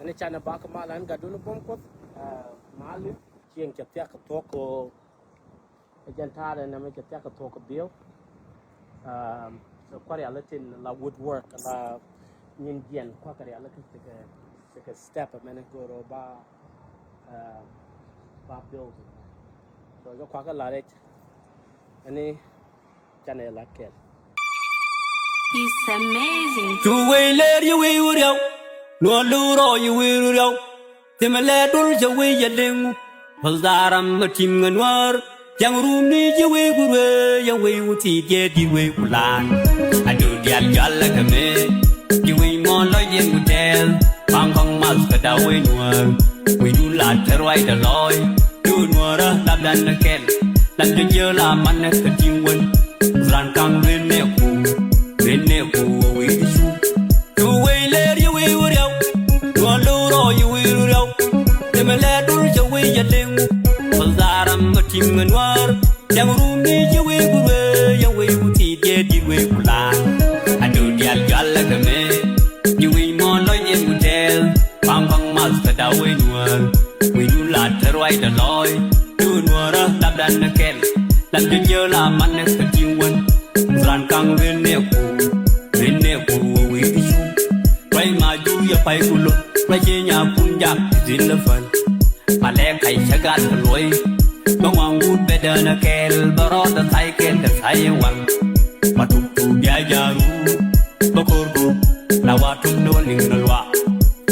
Ani chana baka malan gadunu Buomkuoth malu chieng chatia ka toko agentara na me chatia ka toko bill so kwari alatin la woodwork la nyin gen kwari alatin take a step a minute go ba building so yo kwaka la rech ani chana la kel It's amazing. You will let you will no luro you will Timale dul jawe yading Pazaram tim ganwar Yang rumi jawe gure Yawe uti dia diwe ulan Adu dia jala kame Diwe mon lo yen udel Bang kong mas kadawe nuar We do la terwai da loy Do nuara labdan na ken Lan de jela man ka tiwen Zran kang rene ku Rene ku we disu You will let you will No luro you will Timale dul jawe yading Pazaram tim ganwar Yang rumi jawe gure Yawe uti dia diwe ulan Adu dia jala kame Diwe mon lo yen udel Bang bang mas kadawe nuar We do la terwai da loy Do nuara labdan na ken Lan de jela man ka tiwen Zran kang rene ku we disu Rai ma ju ya pai kulo Rai nya punja zin la fan Pale kai chagat loi Bawang wood better na kel Baro da thai ken da thai wang Matuk tu bia jaru Bakor ku La watum do ning na lwa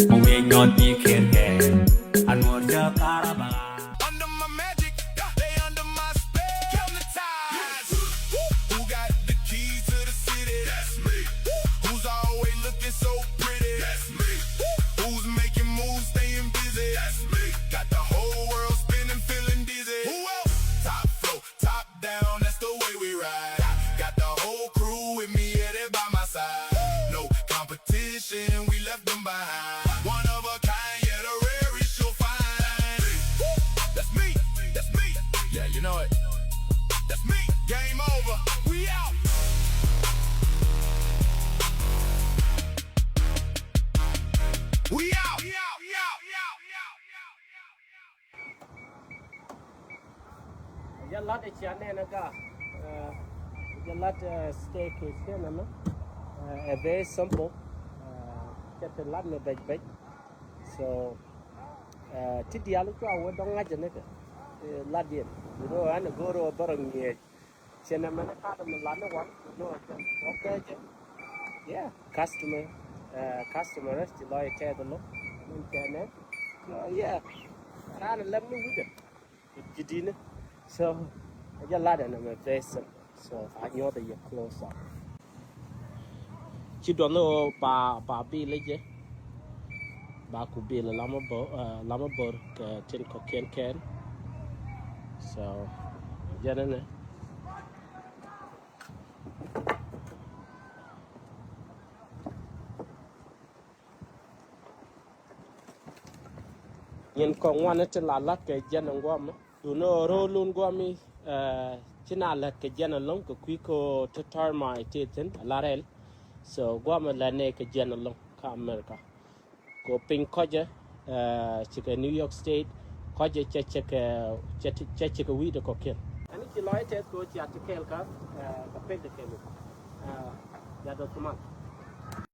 Mong ye nyot bi ken ken Anwar ja karaba Under my magic, they under my spell. Hypnotized. Who got the keys to the city? That's me. Who's always looking so pretty? That's me. Who's making moves, staying busy? That's me. Got the whole world spinning, feeling dizzy. Who else? Top flow, top down, that's the way we ride. Got the whole crew with me, yeah, they by my side. No competition, we left them behind. One of a kind, yeah, the rarest you'll find. That's me, that's me. Yeah, you know it. That's me. Game over. We out. We out. Jalat chane na ka jalat staycation na a very simple get the lat me big so tidi alu ko awu dong ngaje ne ka lat yen do an go ro barang ye chena man ka da man lat wa no okay yeah customer rest loy te do lo internet yeah ana lam nu wude jidine so I just ladder and my face so I know that you're close up. Chị đoán là bà bị lấy chứ bà cũng bị là lama bờ cái trên có ken so giờ này nè nhìn con ngoan nó trên là lát cái dân ông qua mà đủ nó rô luôn qua mi trên là cái dân lông cái quý cô tatar mai thế tên là rel so qua mà là này cái dân lông cả America có pin coi chứ chỉ cái New York State coi chứ check cái weed có kia anh chỉ nói thế cô chỉ ăn cái cả cái pin được cái giờ đó tụi mình